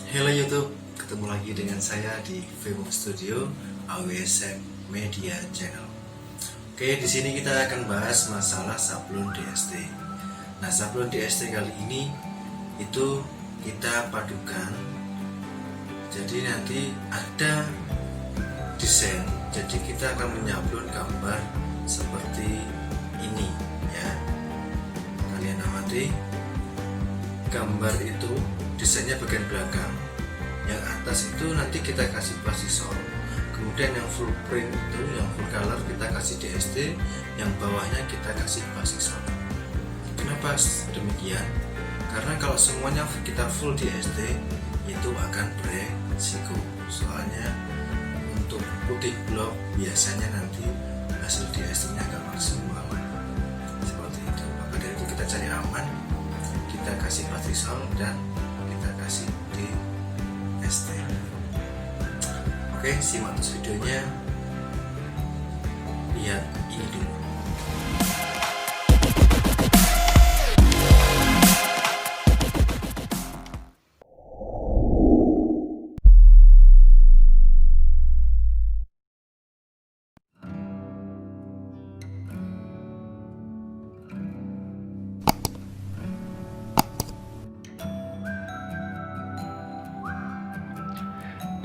Halo YouTube, ketemu lagi dengan saya di Vimo Studio AWSM Media Channel. Oke, di sini kita akan bahas masalah sablon DST. Nah, sablon DST kali ini itu kita padukan. Jadi nanti ada desain. Jadi kita akan menyablon gambar seperti ini ya. Kalian amati gambar itu desainnya bagian belakang, yang atas itu nanti kita kasih plastisol, kemudian yang full print itu yang full color kita kasih DST, yang bawahnya kita kasih plastisol. Kenapa demikian? Karena kalau semuanya kita full DST itu akan beresiko, soalnya untuk putih blok biasanya nanti hasil DST nya agak maksimal seperti itu. Maka dari itu kita cari aman, kita kasih plastisol dan kita kasih DST. Oke, simak terus videonya, lihat ini dulu.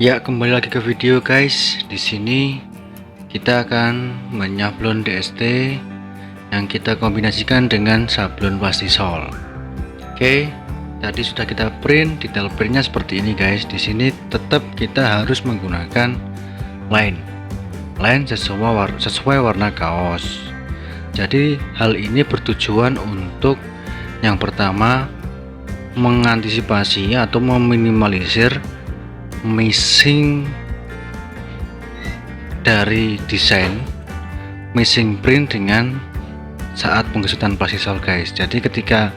Ya, kembali lagi ke video guys. Di sini kita akan menyablon DST yang kita kombinasikan dengan sablon plastisol. Oke, tadi sudah kita print, detail printnya seperti ini guys. Di sini tetap kita harus menggunakan line sesuai warna kaos. Jadi hal ini bertujuan untuk yang pertama mengantisipasi atau meminimalisir missing dari desain, missing print dengan saat penggesutan plastisol guys. Jadi ketika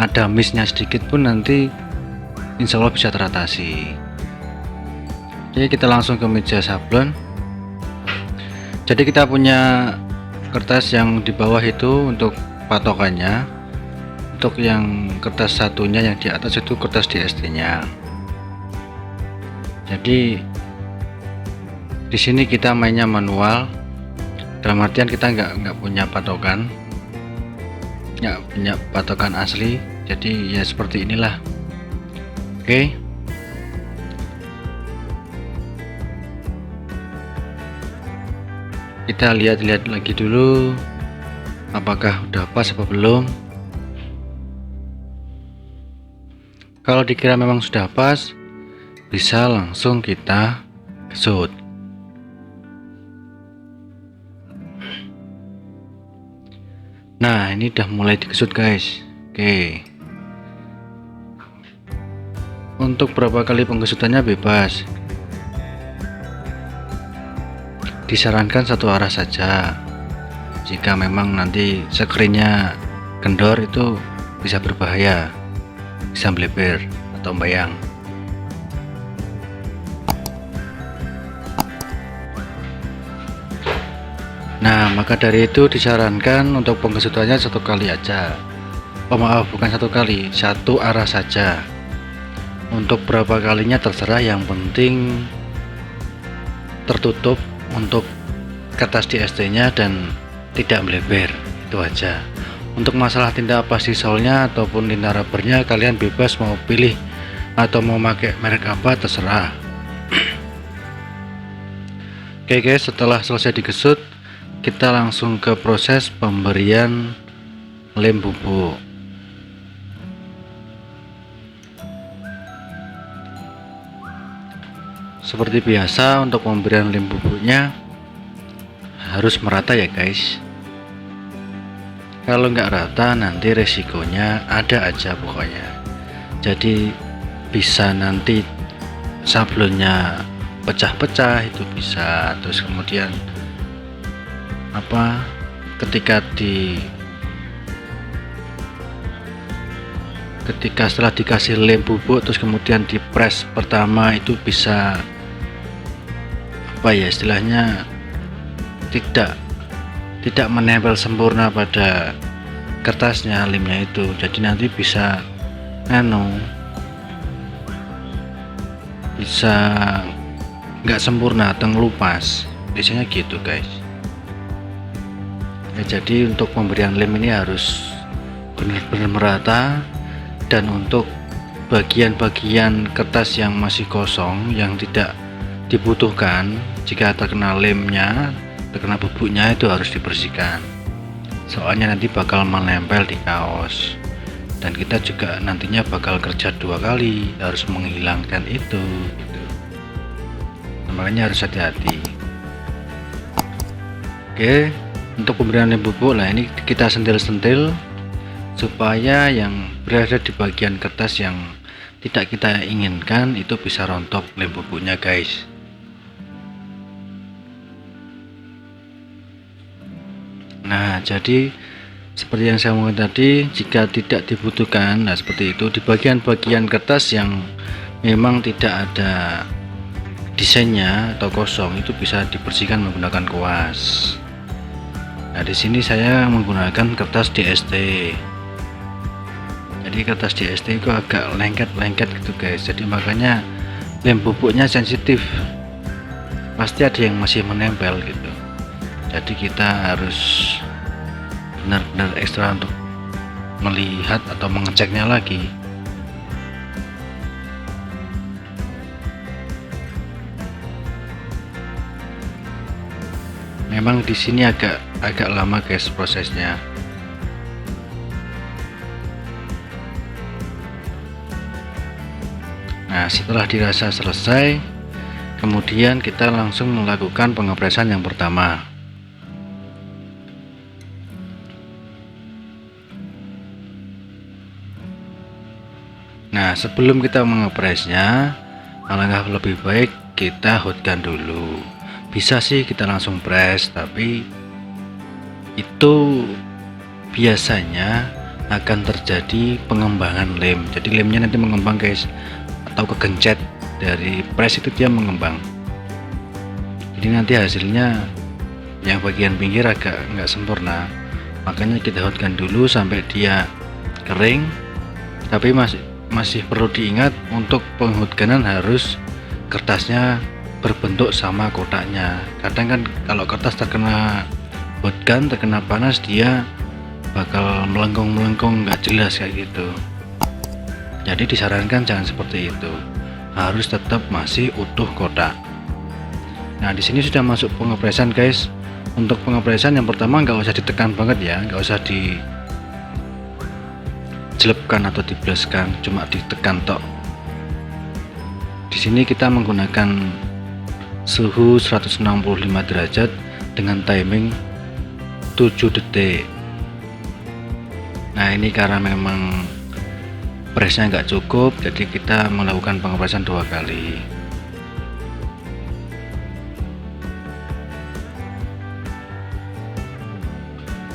ada missnya sedikit pun nanti insya Allah bisa teratasi. Oke, kita langsung ke meja sablon. Jadi kita punya kertas yang di bawah itu untuk patokannya, untuk yang kertas satunya yang di atas itu kertas DST nya. Jadi di sini kita mainnya manual, dalam artian kita nggak punya patokan asli. Jadi ya seperti inilah. Oke, kita lihat lagi dulu apakah udah pas apa belum. Kalau dikira memang sudah pas, bisa langsung kita gesut. Nah, ini udah mulai digesut guys. Oke, untuk berapa kali penggesutannya bebas, disarankan satu arah saja. Jika memang nanti screennya kendor itu bisa berbahaya, bisa melebar atau membayang. Nah, maka dari itu disarankan untuk penggesutannya satu kali aja. Oh maaf, bukan satu kali, satu arah saja. Untuk berapa kalinya terserah, yang penting tertutup untuk kertas DST nya dan tidak melebar, itu aja. Untuk masalah tinta plastisolnya ataupun tinta rubbernya kalian bebas mau pilih atau mau pakai merek apa terserah. Oke guys, setelah selesai digesut, kita langsung ke proses pemberian lem bubuk. Seperti biasa, untuk pemberian lem bubuknya harus merata ya guys. Kalau nggak rata nanti resikonya ada aja pokoknya. Jadi bisa nanti sablonnya pecah-pecah, itu bisa. Terus kemudian ketika setelah dikasih lem bubuk terus kemudian dipres pertama itu bisa istilahnya tidak menempel sempurna pada kertasnya, lemnya itu. Jadi nanti bisa bisa nggak sempurna atau ngelupas, biasanya gitu guys. Ya, jadi untuk pemberian lem ini harus benar-benar merata, dan untuk bagian-bagian kertas yang masih kosong yang tidak dibutuhkan, jika terkena lemnya, terkena bubuknya, itu harus dibersihkan, soalnya nanti bakal menempel di kaos, dan kita juga nantinya bakal kerja 2 kali, harus menghilangkan itu gitu. Makanya harus hati-hati. Oke, untuk pemberian lem bubuk, nah ini kita sentil-sentil supaya yang berada di bagian kertas yang tidak kita inginkan itu bisa rontok lem bubuknya guys. Nah, jadi seperti yang saya ngomong tadi, jika tidak dibutuhkan, nah seperti itu, di bagian-bagian kertas yang memang tidak ada desainnya atau kosong, itu bisa dibersihkan menggunakan kuas. Nah, di sini saya menggunakan kertas DST. Jadi kertas DST itu agak lengket-lengket gitu guys. Jadi makanya lem bubuknya sensitif. Pasti ada yang masih menempel gitu. Jadi kita harus benar-benar ekstra untuk melihat atau mengeceknya lagi. Memang di sini agak lama guys prosesnya. Nah, setelah dirasa selesai, kemudian kita langsung melakukan pengepresan yang pertama. Nah, sebelum kita mengepresnya, alangkah lebih baik kita hotgun dulu. Bisa sih kita langsung press, tapi itu biasanya akan terjadi pengembangan lem. Jadi lemnya nanti mengembang guys, atau kegencet dari press itu dia mengembang. Jadi nanti hasilnya yang bagian pinggir agak nggak sempurna. Makanya kita hotgun dulu sampai dia kering. Tapi masih perlu diingat, untuk penghotgunan harus kertasnya berbentuk sama kotaknya. Kadang kan kalau kertas terkena hotgun, terkena panas, dia bakal melengkung nggak jelas kayak gitu. Jadi disarankan jangan seperti itu, harus tetap masih utuh kotak. Nah, di sini sudah masuk pengepresan guys. Untuk pengepresan yang pertama nggak usah ditekan banget ya, nggak usah dijelepkan atau dibleskan, cuma ditekan tok. Di sini kita menggunakan suhu 165 derajat dengan timing 7 detik. Nah, ini karena memang presnya nggak cukup, jadi kita melakukan pengepresan 2 kali.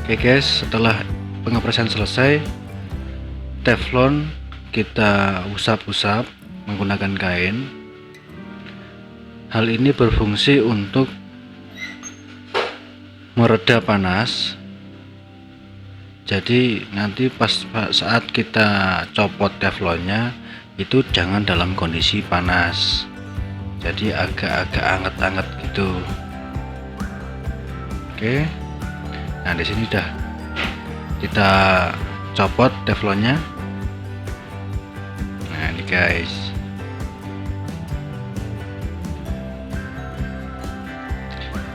Oke guys, setelah pengepresan selesai, teflon kita usap-usap menggunakan kain. Hal ini berfungsi untuk mereda panas. Jadi nanti pas saat kita copot teflonnya itu jangan dalam kondisi panas. Jadi agak-agak anget-anget gitu. Oke. Nah, di sini udah kita copot teflonnya. Nah, ini guys.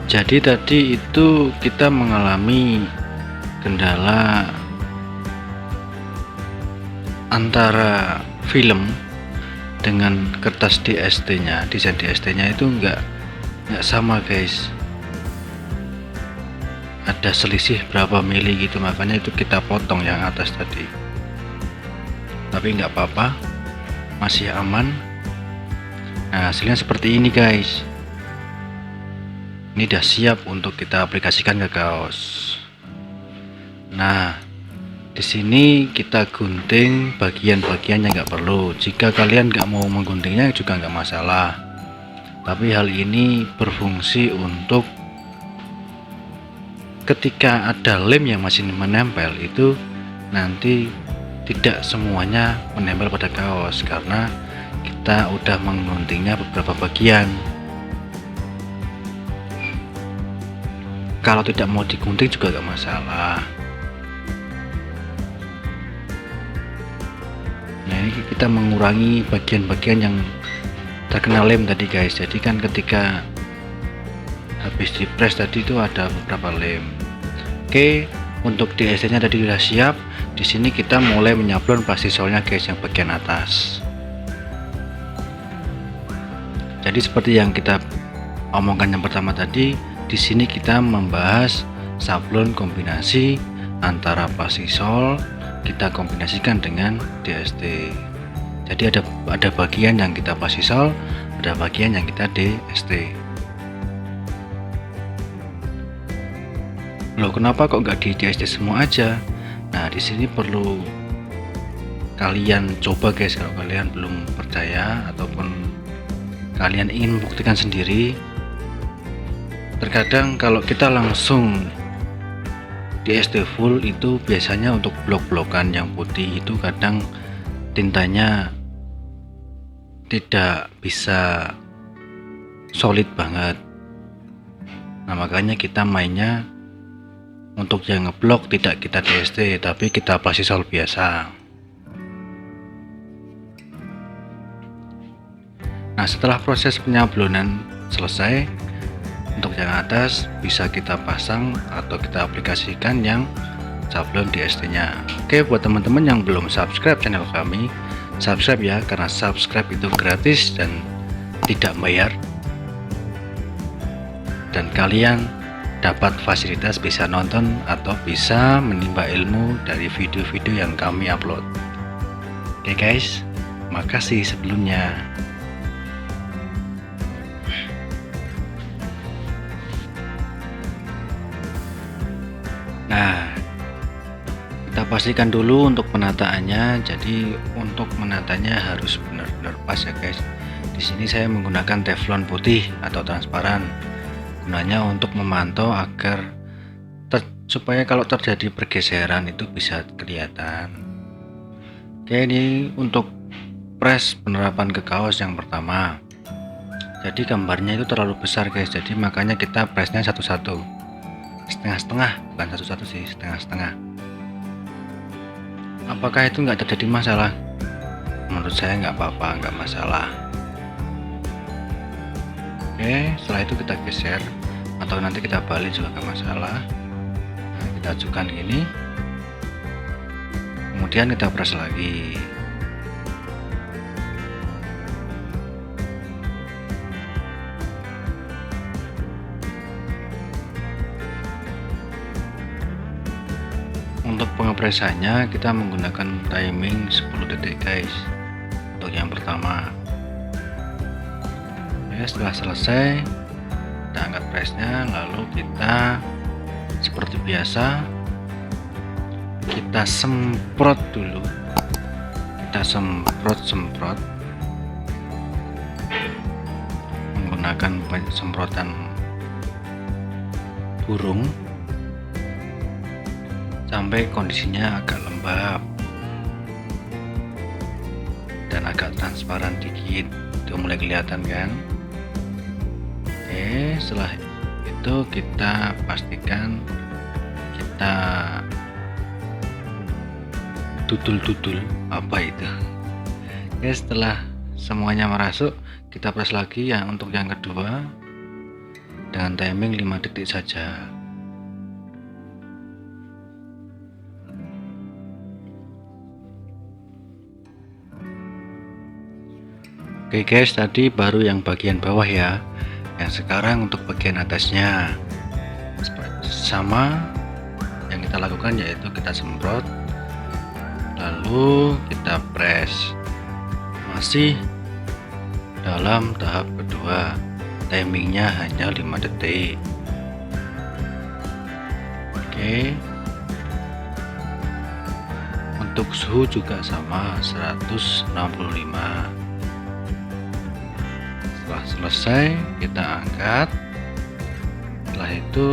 Jadi tadi itu kita mengalami kendala antara film dengan kertas DST-nya, desain DST-nya itu enggak sama guys. Ada selisih berapa mili gitu, makanya itu kita potong yang atas tadi. Tapi nggak apa-apa, masih aman. Nah, hasilnya seperti ini guys. Ini udah siap untuk kita aplikasikan ke kaos. Nah, di sini kita gunting bagian-bagian yang nggak perlu. Jika kalian nggak mau mengguntingnya juga nggak masalah. Tapi hal ini berfungsi untuk ketika ada lem yang masih menempel, itu nanti tidak semuanya menempel pada kaos, karena kita udah mengguntingnya beberapa bagian. Kalau tidak mau digunting juga gak masalah. Nah, ini kita mengurangi bagian-bagian yang terkena lem tadi guys. Jadi kan ketika habis di press tadi itu ada beberapa lem. Oke, untuk DST nya tadi sudah siap. Di sini kita mulai menyablon plastisolnya guys, yang bagian atas. Jadi seperti yang kita omongkan yang pertama tadi, di sini kita membahas sablon kombinasi antara plastisol kita kombinasikan dengan DST. Jadi ada bagian yang kita plastisol, ada bagian yang kita DST. Loh, kenapa kok nggak di DST semua aja? Nah, di sini perlu kalian coba guys, kalau kalian belum percaya ataupun kalian ingin membuktikan sendiri. Terkadang kalau kita langsung DST full itu biasanya untuk blok-blokan yang putih itu kadang tintanya tidak bisa solid banget. Nah, makanya kita mainnya untuk yang ngeblok tidak kita DST tapi kita plastisol biasa. Nah, setelah proses penyablonan selesai, untuk yang atas bisa kita pasang atau kita aplikasikan yang sablon DST nya. Oke, buat teman-teman yang belum subscribe channel kami, subscribe ya, karena subscribe itu gratis dan tidak bayar, dan kalian dapat fasilitas bisa nonton atau bisa menimba ilmu dari video-video yang kami upload. Oke guys, makasih sebelumnya. Nah, kita pastikan dulu untuk penataannya. Jadi untuk menatanya harus benar-benar pas ya guys. Di sini saya menggunakan teflon putih atau transparan. Gunanya untuk memantau agar supaya kalau terjadi pergeseran itu bisa kelihatan. Oke, ini untuk press penerapan ke kaos yang pertama. Jadi gambarnya itu terlalu besar guys. Jadi makanya kita pressnya satu-satu. Setengah-setengah, bukan satu-satu sih, setengah-setengah. Apakah itu nggak terjadi masalah? Menurut saya nggak apa-apa, nggak masalah. Oke, setelah itu kita geser atau nanti kita balik juga nggak masalah. Nah, kita ajukan gini, kemudian kita press lagi. Untuk pengepresannya kita menggunakan timing 10 detik guys, untuk yang pertama. Ya, setelah selesai kita angkat pressnya, lalu kita seperti biasa kita semprot dulu. Kita semprot menggunakan semprotan burung sampai kondisinya agak lembab dan agak transparan dikit. Itu mulai kelihatan kan? Oke, setelah itu kita pastikan kita dudul apa itu. Oke, setelah semuanya merasuk kita press lagi yang untuk yang kedua dengan timing 5 detik saja. Oke guys, tadi baru yang bagian bawah ya. Yang sekarang untuk bagian atasnya sama yang kita lakukan, yaitu kita semprot lalu kita press. Masih dalam tahap kedua, timingnya hanya 5 detik. Oke, untuk suhu juga sama 165. Setelah selesai kita angkat. Setelah itu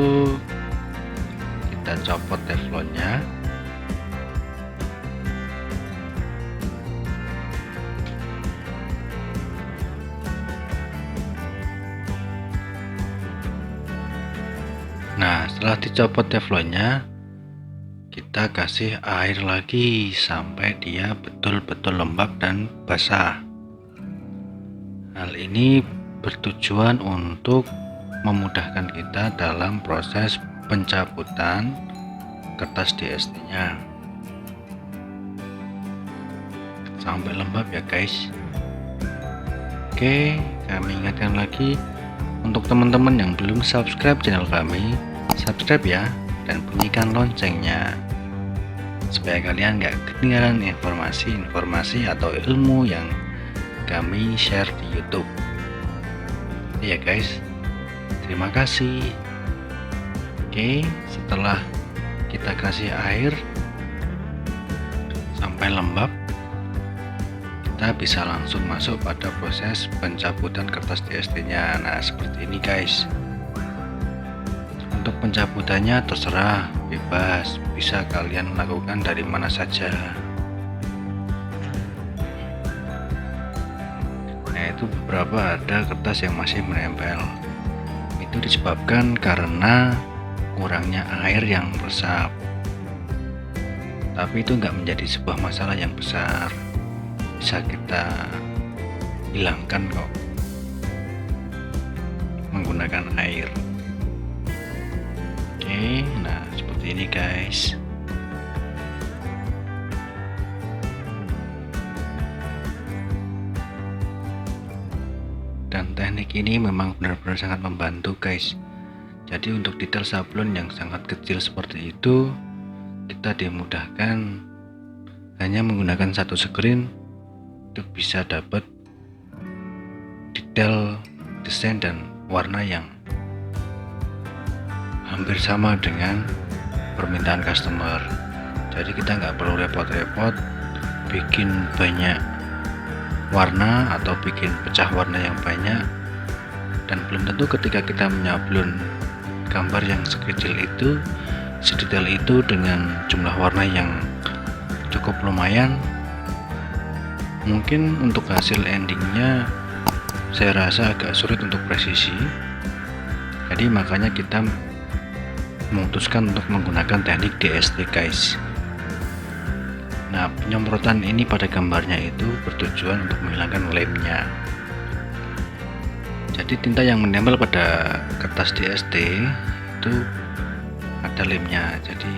kita copot teflonnya. Nah, setelah dicopot teflonnya, kita kasih air lagi sampai dia betul-betul lembab dan basah. Hal ini bertujuan untuk memudahkan kita dalam proses pencabutan kertas DST-nya. Sampai lembab ya guys. Oke, kami ingatkan lagi untuk teman-teman yang belum subscribe channel kami, subscribe ya, dan bunyikan loncengnya supaya kalian gak ketinggalan informasi atau ilmu yang kami share di YouTube. Ya guys, terima kasih. Oke, setelah kita kasih air sampai lembab, kita bisa langsung masuk pada proses pencabutan kertas DST-nya. Nah, seperti ini guys. Untuk pencabutannya terserah, bebas, bisa kalian lakukan dari mana saja. Nah, itu beberapa ada kertas yang masih menempel. Itu disebabkan karena kurangnya air yang meresap. Tapi itu nggak menjadi sebuah masalah yang besar. Bisa kita hilangkan kok menggunakan air. Oke, nah seperti ini guys. Dan teknik ini memang benar-benar sangat membantu guys. Jadi untuk detail sablon yang sangat kecil seperti itu, kita dimudahkan hanya menggunakan satu screen untuk bisa dapat detail desain dan warna yang hampir sama dengan permintaan customer. Jadi kita nggak perlu repot-repot bikin banyak warna atau bikin pecah warna yang banyak, dan belum tentu ketika kita menyablon gambar yang sekecil itu, sedetail itu dengan jumlah warna yang cukup lumayan, mungkin untuk hasil endingnya saya rasa agak sulit untuk presisi. Jadi makanya kita memutuskan untuk menggunakan teknik DST guys. Nah, penyemprotan ini pada gambarnya itu bertujuan untuk menghilangkan lemnya. Jadi tinta yang menempel pada kertas DST itu ada lemnya. Jadi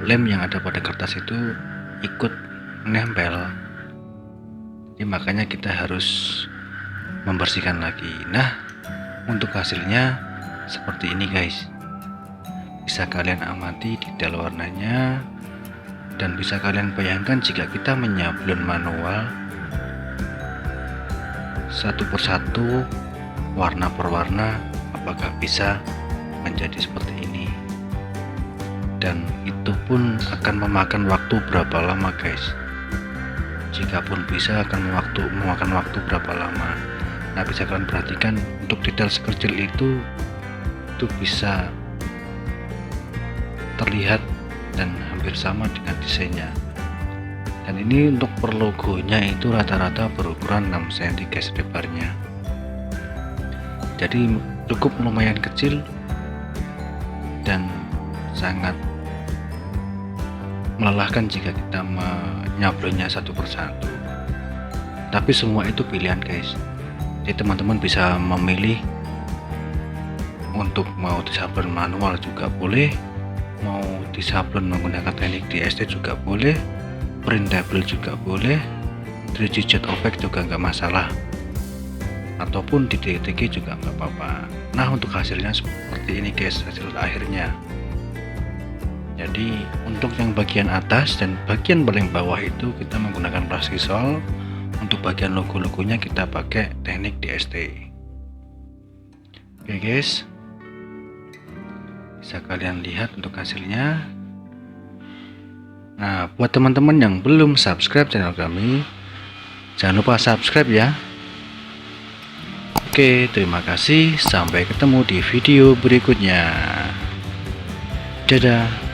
lem yang ada pada kertas itu ikut menempel. Jadi makanya kita harus membersihkan lagi. Nah, untuk hasilnya seperti ini guys. Bisa kalian amati detail warnanya, dan bisa kalian bayangkan jika kita menyablon manual satu persatu, warna per warna, apakah bisa menjadi seperti ini. Dan itu pun akan memakan waktu berapa lama guys. Jikapun bisa akan memakan waktu berapa lama. Nah, bisa kalian perhatikan untuk detail sekecil itu bisa terlihat dan hampir sama dengan desainnya. Dan ini untuk per logonya itu rata-rata berukuran 6 cm guys lebarnya. Jadi cukup lumayan kecil dan sangat melelahkan jika kita menyablonnya satu persatu. Tapi semua itu pilihan guys. Jadi teman-teman bisa memilih untuk mau disablon manual juga boleh, mau disablon menggunakan teknik DST juga boleh, printable juga boleh, 3D jet effect juga nggak masalah, ataupun di DTG juga nggak apa-apa. Nah, untuk hasilnya seperti ini guys, hasil akhirnya. Jadi untuk yang bagian atas dan bagian paling bawah itu kita menggunakan plastisol. Untuk bagian logo-logonya kita pakai teknik DST. Oke guys, bisa kalian lihat untuk hasilnya. Nah, buat teman-teman yang belum subscribe channel kami, jangan lupa subscribe ya. Oke, terima kasih. Sampai ketemu di video berikutnya. Dadah.